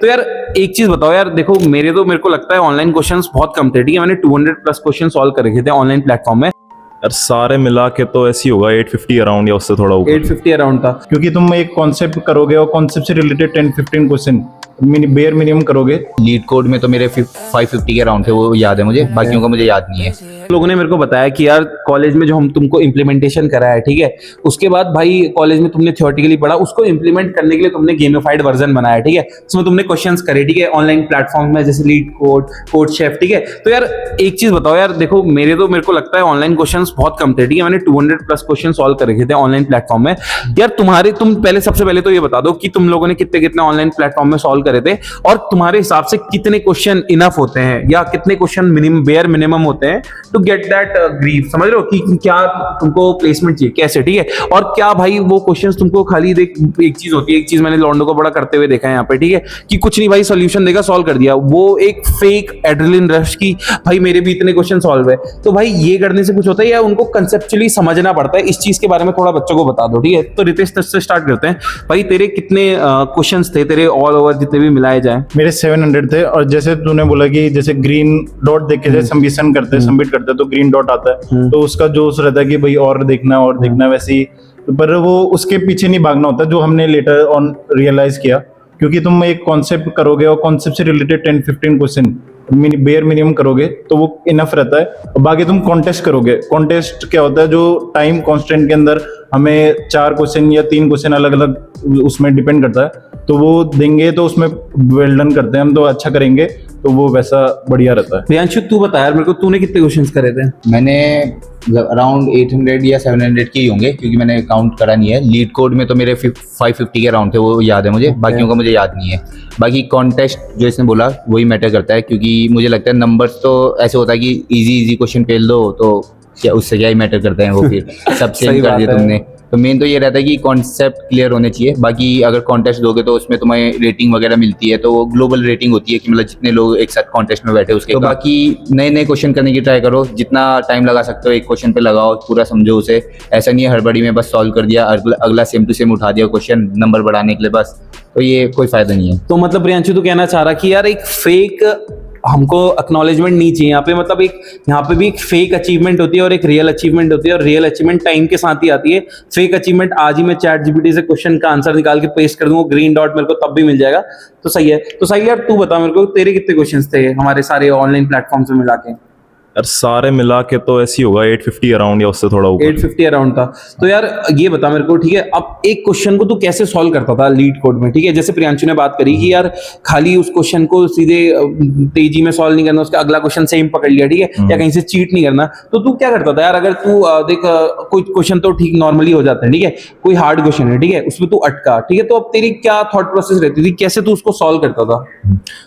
तो यार एक चीज बताओ यार, देखो मेरे को लगता है ऑनलाइन क्वेश्चंस बहुत कम थे, ठीक है। मैंने 200 प्लस क्वेश्चन सॉल्व कर रखे थे ऑनलाइन प्लेटफॉर्म में। यार सारे मिला के तो ऐसे ही होगा 850 अराउंड या उससे थोड़ा ऊपर। 850 अराउंड था। क्योंकि तुम एक कॉन्सेप्ट करोगे और कॉन्सेप्ट से रिलेटेड 10-15 क्वेश्चन बेयर मिनिमम करोगे। लीड कोड में तो मेरे 550 के अराउंड थे, वो याद है मुझे, बाकियों का मुझे याद नहीं है। लोगों ने मेरे को बताया कि यार कॉलेज में जो हम तुमको इम्प्लीमेंटेशन करा है, ठीक है, उसके बाद भाई कॉलेज में तुमने थियोरेटिकली पढ़ा, उसको इम्प्लीमेंट करने के लिए तुमने गेमिफाइड वर्जन बनाया, ठीक है। उसमें तुमने क्वेश्चंस करे, ठीक है, ऑनलाइन प्लेटफॉर्म में जैसे लीड कोड, कोड शेफ, ठीक है। तो यार एक चीज बताओ यार, देखो मेरे को लगता है ऑनलाइन क्वेश्चंस बहुत कम थे, ठीक है। मैंने 200 प्लस क्वेश्चन सॉल्व कर रखे थे ऑनलाइन प्लेटफॉर्म में। यार तुम पहले सबसे पहले तो ये बता दो कि तुम लोगों ने कितने कितने ऑनलाइन प्लेटफॉर्म में सॉल्व करे थे, और तुम्हारे हिसाब से कितने क्वेश्चन इनफ होते हैं या कितने क्वेश्चन बेयर मिनिमम होते हैं टू गेट दैट ग्रीफ, समझ रहे हो कि क्या तुमको प्लेसमेंट चाहिए कैसे, ठीक है। और क्या भाई वो क्वेश्चंस तुमको खाली देख, एक चीज होती है, एक चीज मैंने लॉन्डो को बड़ा करते हुए देखा है यहाँ पे, ठीक है, कि कुछ नहीं भाई सॉल्यूशन देगा सॉल्व कर दिया, वो एक फेक एड्रेनलिन रश की भाई मेरे भी इतने क्वेश्चन सॉल्व है। तो भाई ये करने से कुछ होता है या उनको कंसेप्चुअली समझना पड़ता है? इस चीज के बारे में थोड़ा बच्चों को बता दो, ठीक है। तो रितेश से स्टार्ट करते हैं। भाई तेरे कितने क्वेश्चंस थे तेरे ऑल ओवर जितने भी मिलाए जाए? मेरे 700 थे। और जैसे तूने बोला कि जैसे ग्रीन डॉट देख के जैसे सबमिशन करते हैं, सबमिट करते हैं तो ग्रीन डॉट आता है, तो उसका जोश रहता है कि भाई और देखना वैसे ही। पर वो उसके पीछे नहीं भागना होता, जो हमने लेटर ऑन रियलाइज किया। क्योंकि तुम एक कॉन्सेप्ट करोगे और कॉन्सेप्ट से रिलेटेड 10-15 क्वेश्चन बेयर मिनिमम करोगे तो वो इनफ रहता है। और बाकी तुम कॉन्टेस्ट करोगे। कॉन्टेस्ट क्या होता है, जो टाइम कॉन्स्टेंट के अंदर हमें 4 क्वेश्चन या 3 क्वेश्चन अलग अलग उसमें डिपेंड करता है, तो वो देंगे तो उसमें वेल डन करते हैं हम, तो अच्छा करेंगे तो वो वैसा बढ़िया रहता है। प्रियांशु तू बता यार मेरे को, तूने कितने क्वेश्चंस करे थे? मैंने अराउंड 800 या 700 के ही होंगे, क्योंकि मैंने काउंट करा नहीं है। लीड कोड में तो मेरे 550 के अराउंड थे, वो याद है मुझे, बाकियों का मुझे याद नहीं है। बाकी कॉन्टेस्ट जो इसने बोला वही मैटर करता है, क्योंकि मुझे लगता है नंबर्स तो ऐसे होता है कि इजी पेल पेल दो तो क्या उससे क्या ही मैटर करते हैं वो फिर सब सेम कर दिया तुमने। तो मेन तो ये रहता है कि कॉन्सेप्ट क्लियर होने चाहिए। बाकी अगर कॉन्टेस्ट दोगे तो उसमें तुम्हें रेटिंग वगैरह मिलती है, तो वो ग्लोबल रेटिंग होती है कि मतलब जितने लोग एक साथ कॉन्टेस्ट में बैठे उसके। तो बाकी नए क्वेश्चन करने की ट्राई करो, जितना टाइम लगा सकते हो एक क्वेश्चन पे लगाओ, पूरा समझो उसे। ऐसा नहीं है हड़बड़ी में बस सॉल्व कर दिया, अगला सेम टू सेम उठा दिया क्वेश्चन नंबर बढ़ाने के लिए बस, तो ये कोई फायदा नहीं है। तो मतलब प्रियांशु तू कहना चाह रहा कि यार एक फेक हमको एक्नॉलेजमेंट नहीं चाहिए यहाँ पे, मतलब एक यहाँ पे भी एक फेक अचीवमेंट होती है और एक रियल अचीवमेंट होती है, और रियल अचीवमेंट टाइम के साथ ही आती है। फेक अचीवमेंट आज ही मैं चैट जीपीटी से क्वेश्चन का आंसर निकाल के पेस्ट कर दूंगा, ग्रीन डॉट मेरे को तब भी मिल जाएगा, तो सही है। तो सही यार तू बता मेरे को, तेरे कितने क्वेश्चंस थे हमारे सारे ऑनलाइन प्लेटफॉर्म से मिला के? यार सारे मिला के तो ऐसे ही होगा 850 अराउंड या उससे थोड़ा ऊपर। 850 अराउंड था। तो यार ये बता मेरे को, ठीक है, अब एक क्वेश्चन को तू कैसे सॉल्व करता था लीड कोड में, ठीक है। जैसे प्रियांशु ने बात करी कि यार खाली उस क्वेश्चन को सीधे तेजी में सॉल्व नहीं करना, उसका अगला क्वेश्चन सेम पकड़ लिया, ठीक है, या कहीं से चीट नहीं करना। तो तू क्या करता था यार, अगर तू देख कोई क्वेश्चन तो ठीक नॉर्मली हो जाता है, ठीक है, कोई हार्ड क्वेश्चन है, ठीक है, उसमें तू अटका, ठीक है, तो अब तेरी क्या थॉट प्रोसेस रहती थी, कैसे तू उसको सॉल्व करता था?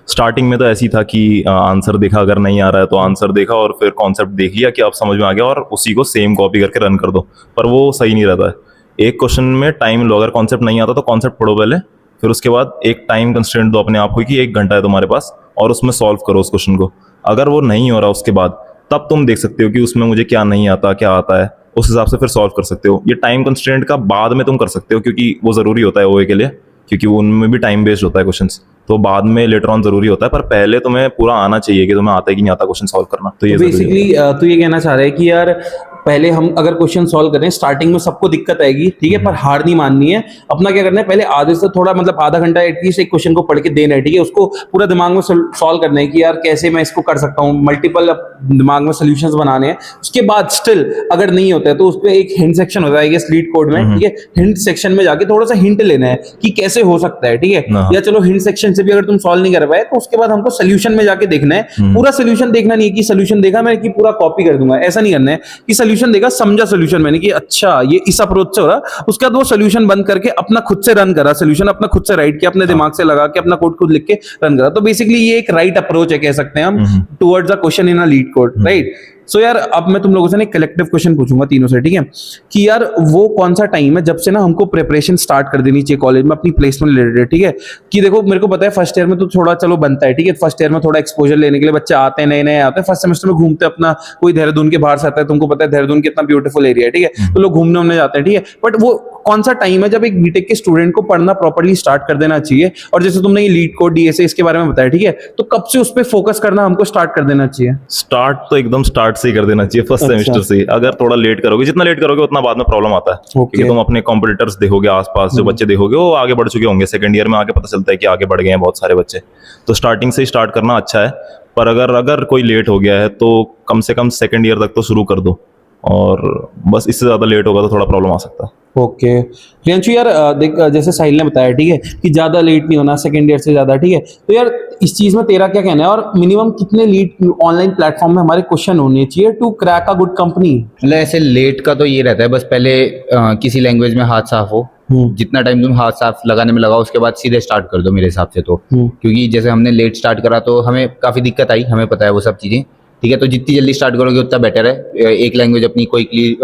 स्टार्टिंग में तो ऐसी था कि आंसर देखा, अगर नहीं आ रहा है तो आंसर देखा और फिर कॉन्सेप्ट देख लिया कि आप समझ में आ गया और उसी को सेम कॉपी करके रन कर दो। पर वो सही नहीं रहता है। एक क्वेश्चन में टाइम लो, अगर कॉन्सेप्ट नहीं आता तो कॉन्सेप्ट पढ़ो पहले, फिर उसके बाद एक टाइम कंस्ट्रेंट दो अपने आप को कि 1 घंटा है तुम्हारे पास, और उसमें सॉल्व करो उस क्वेश्चन को। अगर वो नहीं हो रहा उसके बाद, तब तुम देख सकते हो कि उसमें मुझे क्या नहीं आता, क्या आता है, उस हिसाब से फिर सॉल्व कर सकते हो। ये टाइम कंस्ट्रेंट का बाद में तुम कर सकते हो, क्योंकि वो ज़रूरी होता है ओए के लिए, क्योंकि उनमें भी टाइम बेस्ड होता है क्वेश्चंस, तो बाद में लेटर ऑन जरूरी होता है। पर पहले तुम्हें पूरा आना चाहिए कि तुम्हें आता है कि नहीं आता क्वेश्चन सॉल्व करना। तो ये बेसिकली तू ये कहना चाह रहा है कि यार पहले हम अगर क्वेश्चन सॉल्व करें, स्टार्टिंग में सबको दिक्कत आएगी, ठीक है, पर हार नहीं माननी है। अपना क्या करना है, पहले आधे से थोड़ा मतलब आधा घंटा एटलीस्ट एक क्वेश्चन को पढ़ के देना है, ठीक है, उसको पूरा दिमाग में सॉल्व करना है कि यार कैसे मैं इसको कर सकता हूँ, मल्टीपल दिमाग में सोल्यूशंस बनाने हैं। उसके बाद स्टिल अगर नहीं होता है तो उस पर एक हिंट सेक्शन होता है लीड कोड में, ठीक है, हिंट सेक्शन में जाके थोड़ा सा हिंट लेना है कि कैसे हो सकता है, ठीक है, या चलो हिंट सेक्शन से भी अगर तुम सॉल्व नहीं कर पाए तो उसके बाद हमको सोल्यूशन में जाके देखना है। पूरा सोल्यूशन देखना नहीं है कि सोल्यूशन देखा मैं कि पूरा कॉपी कर दूंगा, ऐसा नहीं करना है कि सोल्यूशन देखा, समझा सोल्यूशन मैंने कि अच्छा ये इस अप्रोच से हो रहा, उसके बाद वो सोल्यूशन बंद करके अपना खुद से रन करा, सोल्यूशन अपना खुद से राइट किया, अपने दिमाग से लगा के अपना कोड खुद लिख के रन करा। तो बेसिकली ये एक राइट अप्रोच है, कह सकते हैं हम, towards a question in a lead code, right. So यार अब मैं तुम लोगों से ना एक कलेक्टिव क्वेश्चन पूछूंगा तीनों से, ठीक है, कि यार वो कौन सा टाइम है जब से ना हमको प्रिपरेशन स्टार्ट कर देनी चाहिए कॉलेज में अपनी प्लेसमेंट रिलेटेड, ठीक है। कि देखो मेरे को पता है फर्स्ट ईयर में तो थोड़ा चलो बनता है, ठीक है, फर्स्ट ईयर में थोड़ा एक्सपोजर लेने के लिए बच्चे आते हैं, नए आते हैं, फर्स्ट सेमेस्टर में घूमते अपना, कोई देहरादून के बाहर से आता है, तुमको पता है देहरादून कितना ब्यूटीफुल एरिया है, ठीक है, तो लोग घूमने जाते हैं, ठीक है, बट वो कौन सा टाइम है जब एक बीटेक के स्टूडेंट को पढ़ना प्रॉपर्ली स्टार्ट कर देना चाहिए? और जैसे तुमने ये लीड कोड डीएसए इसके बारे में बताया, ठीक है, तो कब से उस पर फोकस करना हमको स्टार्ट कर देना चाहिए? स्टार्ट तो एकदम स्टार्ट से ही कर देना चाहिए, फर्स्ट अच्छा। सेमेस्टर से ही। अगर थोड़ा लेट करोगे, जितना लेट करोगे उतना बाद में प्रॉब्लम आता है, क्योंकि तुम अपने कॉम्पिटिटर्स देखोगे, आसपास जो बच्चे देखोगे वो आगे बढ़ चुके होंगे, सेकंड ईयर में आके पता चलता है कि आगे बढ़ गए हैं बहुत सारे बच्चे। तो स्टार्टिंग से ही स्टार्ट करना अच्छा है, पर अगर कोई लेट हो गया है तो कम से कम सेकंड ईयर तक तो शुरू कर दो, और बस इससे ज़्यादा लेट होगा तो थोड़ा प्रॉब्लम आ सकता है। ओके प्रियांशु यार, देख जैसे साहिल ने बताया, ठीक है, कि ज्यादा लेट नहीं होना सेकंड ईयर से ज्यादा, ठीक है, तो यार इस चीज में तेरा क्या कहना है? और मिनिमम कितने लीड ऑनलाइन प्लेटफॉर्म में हमारे क्वेश्चन होने चाहिए to crack a good company? मतलब ऐसे लेट का तो ये रहता है, बस पहले किसी लैंग्वेज में हाथ साफ हो, जितना टाइम तुम हाथ साफ लगाने में लगाओ उसके बाद सीधे स्टार्ट कर दो मेरे हिसाब से तो। क्योंकि जैसे हमने लेट स्टार्ट करा तो हमें काफ़ी दिक्कत आई, हमें पता है वो सब चीज़ें, ठीक है। तो जितनी जल्दी स्टार्ट करोगे उतना बेटर है। एक लैंग्वेज अपनी क्विकली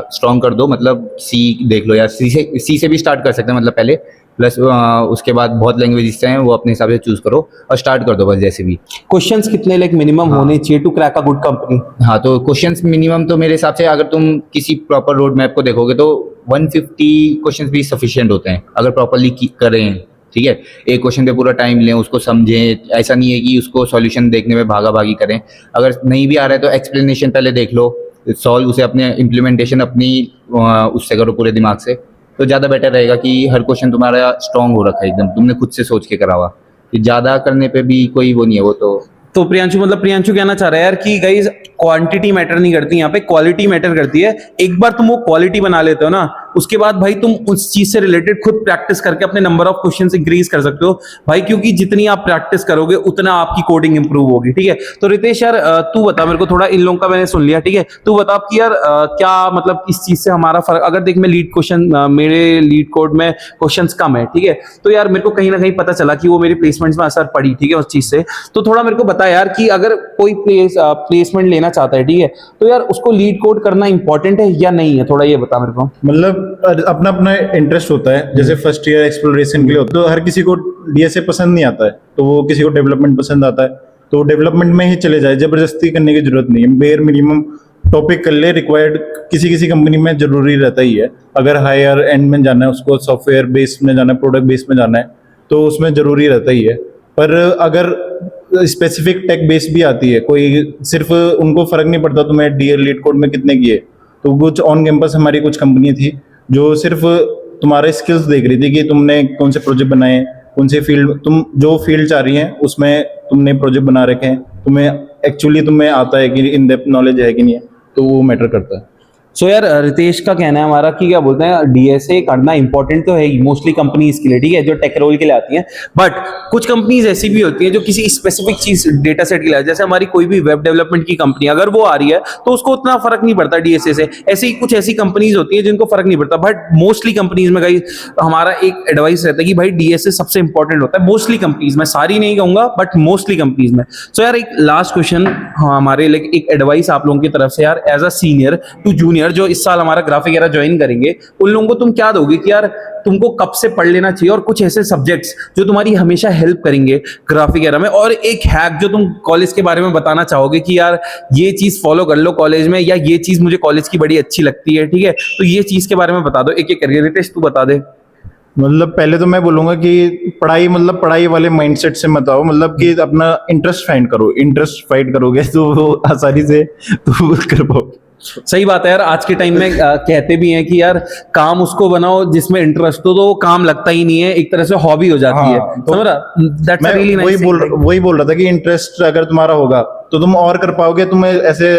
स्ट्रॉन्ग कर दो, मतलब सी देख लो, या सी से भी स्टार्ट कर सकते हैं, मतलब पहले प्लस उसके बाद बहुत लैंग्वेजेस हैं वो अपने हिसाब से चूज करो और स्टार्ट कर दो बस जैसे भी। क्वेश्चंस कितने लाइक मिनिमम होने चाहिए to crack a good company? हाँ, तो क्वेश्चंस मिनिमम तो मेरे हिसाब से अगर तुम किसी प्रॉपर रोड मैप को देखोगे तो 150 क्वेश्चंस भी सफिशिएंट होते हैं अगर प्रॉपरली करें, ठीक है। एक क्वेश्चन पे पूरा टाइम लें, उसको समझें, ऐसा नहीं है कि उसको सॉल्यूशन देखने में भागा भागी करें। अगर नहीं भी आ रहा है तो एक्सप्लेनेशन पहले देख लो, सॉल्व उसे अपने इम्प्लीमेंटेशन अपनी उससे करो पूरे दिमाग से, तो ज़्यादा बेटर रहेगा कि हर क्वेश्चन तुम्हारा स्ट्रांग हो रखा है एकदम, तुमने खुद से सोच के करा हुआ। ज़्यादा करने पे भी कोई वो नहीं है, वो तो प्रियांशु मतलब प्रियांशु कहना चाह रहा है यार कि गाइस क्वांटिटी मैटर नहीं करती, यहाँ पे क्वालिटी मैटर करती है। एक बार तुम वो क्वालिटी बना लेते हो ना, उसके बाद भाई तुम उस चीज से रिलेटेड खुद प्रैक्टिस करके अपने नंबर ऑफ क्वेश्चंस इंक्रीज कर सकते हो भाई, क्योंकि जितनी आप प्रैक्टिस करोगे उतना आपकी कोडिंग इंप्रूव होगी, ठीक है। तो रितेश यार तू बता मेरे को थोड़ा, इन लोगों का मैंने सुन लिया, ठीक है, तू बता कि यार क्या मतलब इस चीज से हमारा फर्क, अगर देख मैं लीड क्वेश्चन, मेरे लीड कोड में क्वेश्चंस कम है, ठीक है, तो यार मेरे को कहीं ना कहीं पता चला कि वो मेरी प्लेसमेंट्स में असर पड़ी, ठीक है, उस चीज से। तो थोड़ा मेरे को बता यार कि अगर कोई प्लेसमेंट लेना चाहता है, ठीक है, तो यार उसको लीड कोड करना इंपॉर्टेंट है या नहीं है, थोड़ा ये बता मेरे को। मतलब अपना अपना इंटरेस्ट होता है, जैसे फर्स्ट ईयर एक्सप्लोरेशन के लिए होता है, तो हर किसी को डीएसए पसंद नहीं आता है, तो वो किसी को डेवलपमेंट पसंद आता है, तो डेवलपमेंट में ही चले जाए, जबरदस्ती करने की जरूरत नहीं है। बेयर मिनिमम टॉपिक कर ले, रिक्वायर्ड किसी किसी कंपनी में जरूरी रहता ही है। अगर हायर एंड में जाना है, उसको सॉफ्टवेयर बेस में जाना है, प्रोडक्ट बेस में जाना है, तो उसमें जरूरी रहता ही है। पर अगर स्पेसिफिक टेक बेस भी आती है, कोई सिर्फ उनको फर्क नहीं पड़ता तुम्हें डी लीड कोड में कितने किए, तो कुछ ऑन कैंपस हमारी कुछ कंपनी थी जो सिर्फ तुम्हारे स्किल्स देख रही थी कि तुमने कौन से प्रोजेक्ट बनाए, कौन से फील्ड, तुम जो फील्ड चाह रही हैं उसमें तुमने प्रोजेक्ट बना रखे हैं, तुम्हें एक्चुअली तुम्हें आता है कि इन डेप्थ नॉलेज है कि नहीं है, तो वो मैटर करता है। सो यार रितेश का कहना है हमारा कि क्या बोलते हैं, डीएसए करना इंपॉर्टेंट तो है ही मोस्टली कंपनीज के लिए, ठीक है, जो टेक रोल के लिए आती हैं, बट कुछ कंपनीज ऐसी भी होती हैं जो किसी स्पेसिफिक चीज डेटा सेट के लिए, जैसे हमारी कोई भी वेब डेवलपमेंट की कंपनी अगर वो आ रही है तो उसको उतना फर्क नहीं पड़ता डीएसए से। ऐसे ही कुछ ऐसी कंपनीज होती हैं जिनको फर्क नहीं पड़ता, बट मोस्टली कंपनीज में गाइस हमारा एक एडवाइस रहता है कि भाई डीएसए सबसे इंपॉर्टेंट होता है मोस्टली कंपनीज में, सारी नहीं कहूंगा बट मोस्टली कंपनीज में। सो यार एक लास्ट क्वेश्चन हमारे लिए, एक एडवाइस आप लोगों की तरफ से यार, as a senior to junior जो इस साल हमारा ग्राफिक एरा ज्वाइन करेंगे, उन लोगों को तुम क्या दोगे कि यार तुमको कब से पढ़ लेना चाहिए, और कुछ ऐसे सब्जेक्ट्स जो तुम्हारी हमेशा हेल्प करेंगे ग्राफिक एरा में, और एक हैक जो तुम कॉलेज के बारे में बताना चाहोगे कि यार ये चीज फॉलो कर लो कॉलेज में, या ये चीज मुझे कॉलेज की बड़ी अच्छी लगती है, ठीक है, तो ये चीज के बारे में बता दो एक एक करके। रितेश तू बता दे। मतलब पहले तो मैं बोलूंगा कि पढ़ाई, मतलब पढ़ाई वाले माइंडसेट से मत आओ, मतलब कि अपना इंटरेस्ट फाइंड करो, इंटरेस्ट फाइंड करोगे तो वो आसानी से तो कर पाओ। सही बात है यार, आज के टाइम में कहते भी हैं कि यार काम उसको बनाओ जिसमें इंटरेस्ट हो, तो वो काम लगता ही नहीं है, एक तरह से हॉबी हो जाती है, तो समझ रहा? That's a मैं really nice thing. वही बोल रहा था कि इंटरेस्ट अगर तुम्हारा होगा तो तुम और कर पाओगे, तुम्हें ऐसे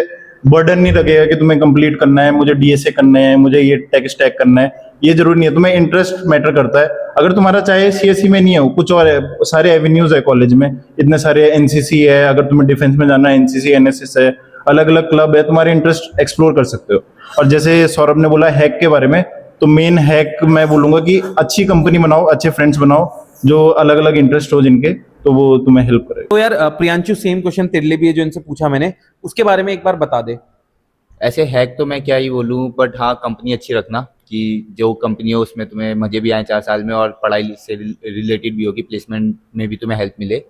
बर्डन नहीं लगेगा कि तुम्हें कंप्लीट करना है, मुझे डीएसए करना है, मुझे ये टेक स्टैक करना है, ये जरूरी नहीं है। तुम्हें इंटरेस्ट मैटर करता है। अगर तुम्हारा चाहे सीएससी में नहीं है, कुछ और है, सारे एवेन्यूज है कॉलेज में, इतने सारे एनसीसी है, अगर तुम्हें डिफेंस में जाना है एनसीसी एनएसएस है, अलग अलग क्लब है, तुम्हारे इंटरेस्ट एक्सप्लोर कर सकते हो। और जैसे सौरभ ने बोला हैक के बारे में, तो मेन हैक मैं बोलूंगा कि अच्छी कंपनी बनाओ, अच्छे फ्रेंड्स बनाओ जो अलग अलग इंटरेस्ट हो जिनके, तो वो तुम्हें हेल्प करे। तो यार प्रियांशु सेम क्वेश्चन तेरे लिए भी है जो इनसे पूछा मैंने, उसके बारे में एक बार बता दे। ऐसे हैक तो मैं क्या ही बोलूँ, बट हाँ कंपनी अच्छी रखना कि जो कंपनी हो उसमें तुम्हें मजे भी आए 4 साल में, और पढ़ाई से रिलेटेड भी हो कि प्लेसमेंट में भी तुम्हें हेल्प मिले।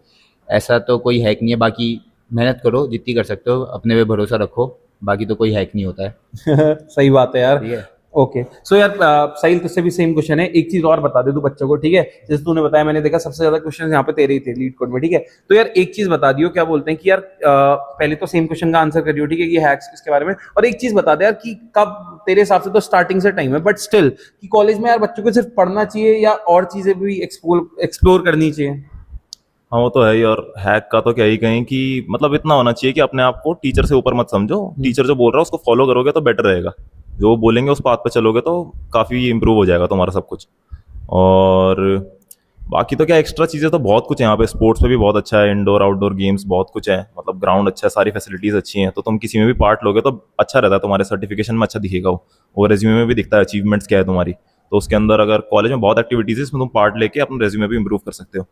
ऐसा तो कोई हैक नहीं है। बाकी मेहनत करो जितनी कर सकते हो, अपने पे भरोसा रखो, बाकी तो कोई हैक नहीं होता है। सही बात है यार। ठीक है। ओके सो यार साहिल तुझसे भी सेम क्वेश्चन है, एक चीज और बता दे तू बच्चों को, ठीक है? जैसे तूने बताया, मैंने देखा सबसे ज्यादा क्वेश्चन यहाँ पे तेरे ही थे लीड कोड में, ठीक है? तो यार एक चीज बता दियो, क्या बोलते हैं कि यार पहले तो सेम क्वेश्चन का आंसर करियो, ठीक है, कि हैक्स इसके बारे में, और एक चीज बता दे यार कि कब तेरे हिसाब से तो स्टार्टिंग से टाइम है, बट स्टिल कि कॉलेज में यार बच्चों को सिर्फ पढ़ना चाहिए या और चीजें भी एक्सप्लोर करनी चाहिए? हाँ वो तो है ही। और हैक का तो क्या ही कहें कि मतलब इतना होना चाहिए कि अपने आप को टीचर से ऊपर मत समझो, टीचर जो बोल रहा है उसको फॉलो करोगे तो बेटर रहेगा, जो वो बोलेंगे उस पाथ पे चलोगे तो काफ़ी इंप्रूव हो जाएगा तुम्हारा सब कुछ। और बाकी तो क्या एक्स्ट्रा चीज़ें तो बहुत कुछ है यहाँ पे, स्पोर्ट्स में भी बहुत अच्छा है, इंडोर आउटडोर गेम्स बहुत कुछ है, मतलब ग्राउंड अच्छा है, सारी फैसिलिटीज़ अच्छी हैं, तो तुम किसी में भी पार्ट लोगे तो अच्छा रहता है, तुम्हारे सर्टिफिकेशन में अच्छा दिखेगा वो, और रेज्यूमे में भी दिखता है अचीवमेंट्स क्या है तुम्हारी। तो उसके अंदर अगर कॉलेज में बहुत एक्टिविटीज़ है इसमें तुम पार्ट लेके अपना रेज्यूमे भी इंप्रूव कर सकते हो,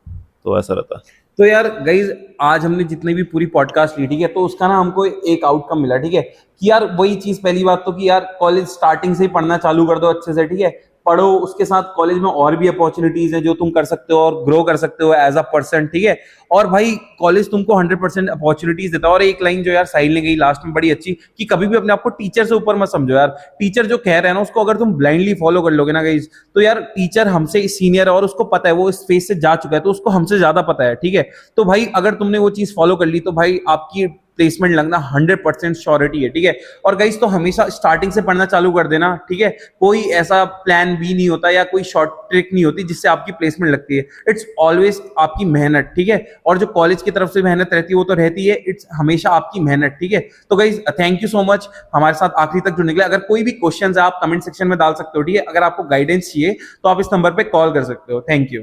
तो ऐसा रहता है। तो यार गाइज आज हमने जितनी भी पूरी पॉडकास्ट ली, ठीक है, तो उसका ना हमको एक आउटकम मिला, ठीक है, कि यार वही चीज, पहली बात तो कि यार कॉलेज स्टार्टिंग से ही पढ़ना चालू कर दो अच्छे से, ठीक है, पढ़ो, उसके साथ कॉलेज में और भी अपॉर्चुनिटीज हैं जो तुम कर सकते हो और ग्रो कर सकते हो एज अ पर्सन, ठीक है। और भाई कॉलेज तुमको 100% अपॉर्चुनिटीज देता है। और एक लाइन जो यार साहिल ने कही लास्ट में बड़ी अच्छी, कि कभी भी अपने आप को टीचर से ऊपर मत समझो यार। टीचर जो कह रहे हैं ना उसको अगर तुम ब्लाइंडली फॉलो कर लोगे ना गाइस, तो यार टीचर हमसे सीनियर है और उसको पता है, वो इस फेज से जा चुका है, तो उसको हमसे ज्यादा पता है, ठीक है। तो भाई अगर तुमने वो चीज फॉलो कर ली तो भाई आपकी प्लेसमेंट लगना 100% श्योरिटी है, ठीक है। और गाइस तो हमेशा स्टार्टिंग से पढ़ना चालू कर देना, ठीक है। कोई ऐसा प्लान बी नहीं होता या कोई शॉर्ट ट्रिक नहीं होती जिससे आपकी प्लेसमेंट लगती है। इट्स ऑलवेज आपकी मेहनत, ठीक है। और जो कॉलेज की तरफ से मेहनत रहती है वो तो रहती है, इट्स हमेशा आपकी मेहनत, ठीक है। तो guys thank you so much हमारे साथ आखिरी तक जुड़ने के लिए। अगर कोई भी क्वेश्चन है आप कमेंट सेक्शन में डाल सकते हो, ठीक है। अगर आपको गाइडेंस चाहिए तो आप इस नंबर पे कॉल कर सकते हो। Thank you.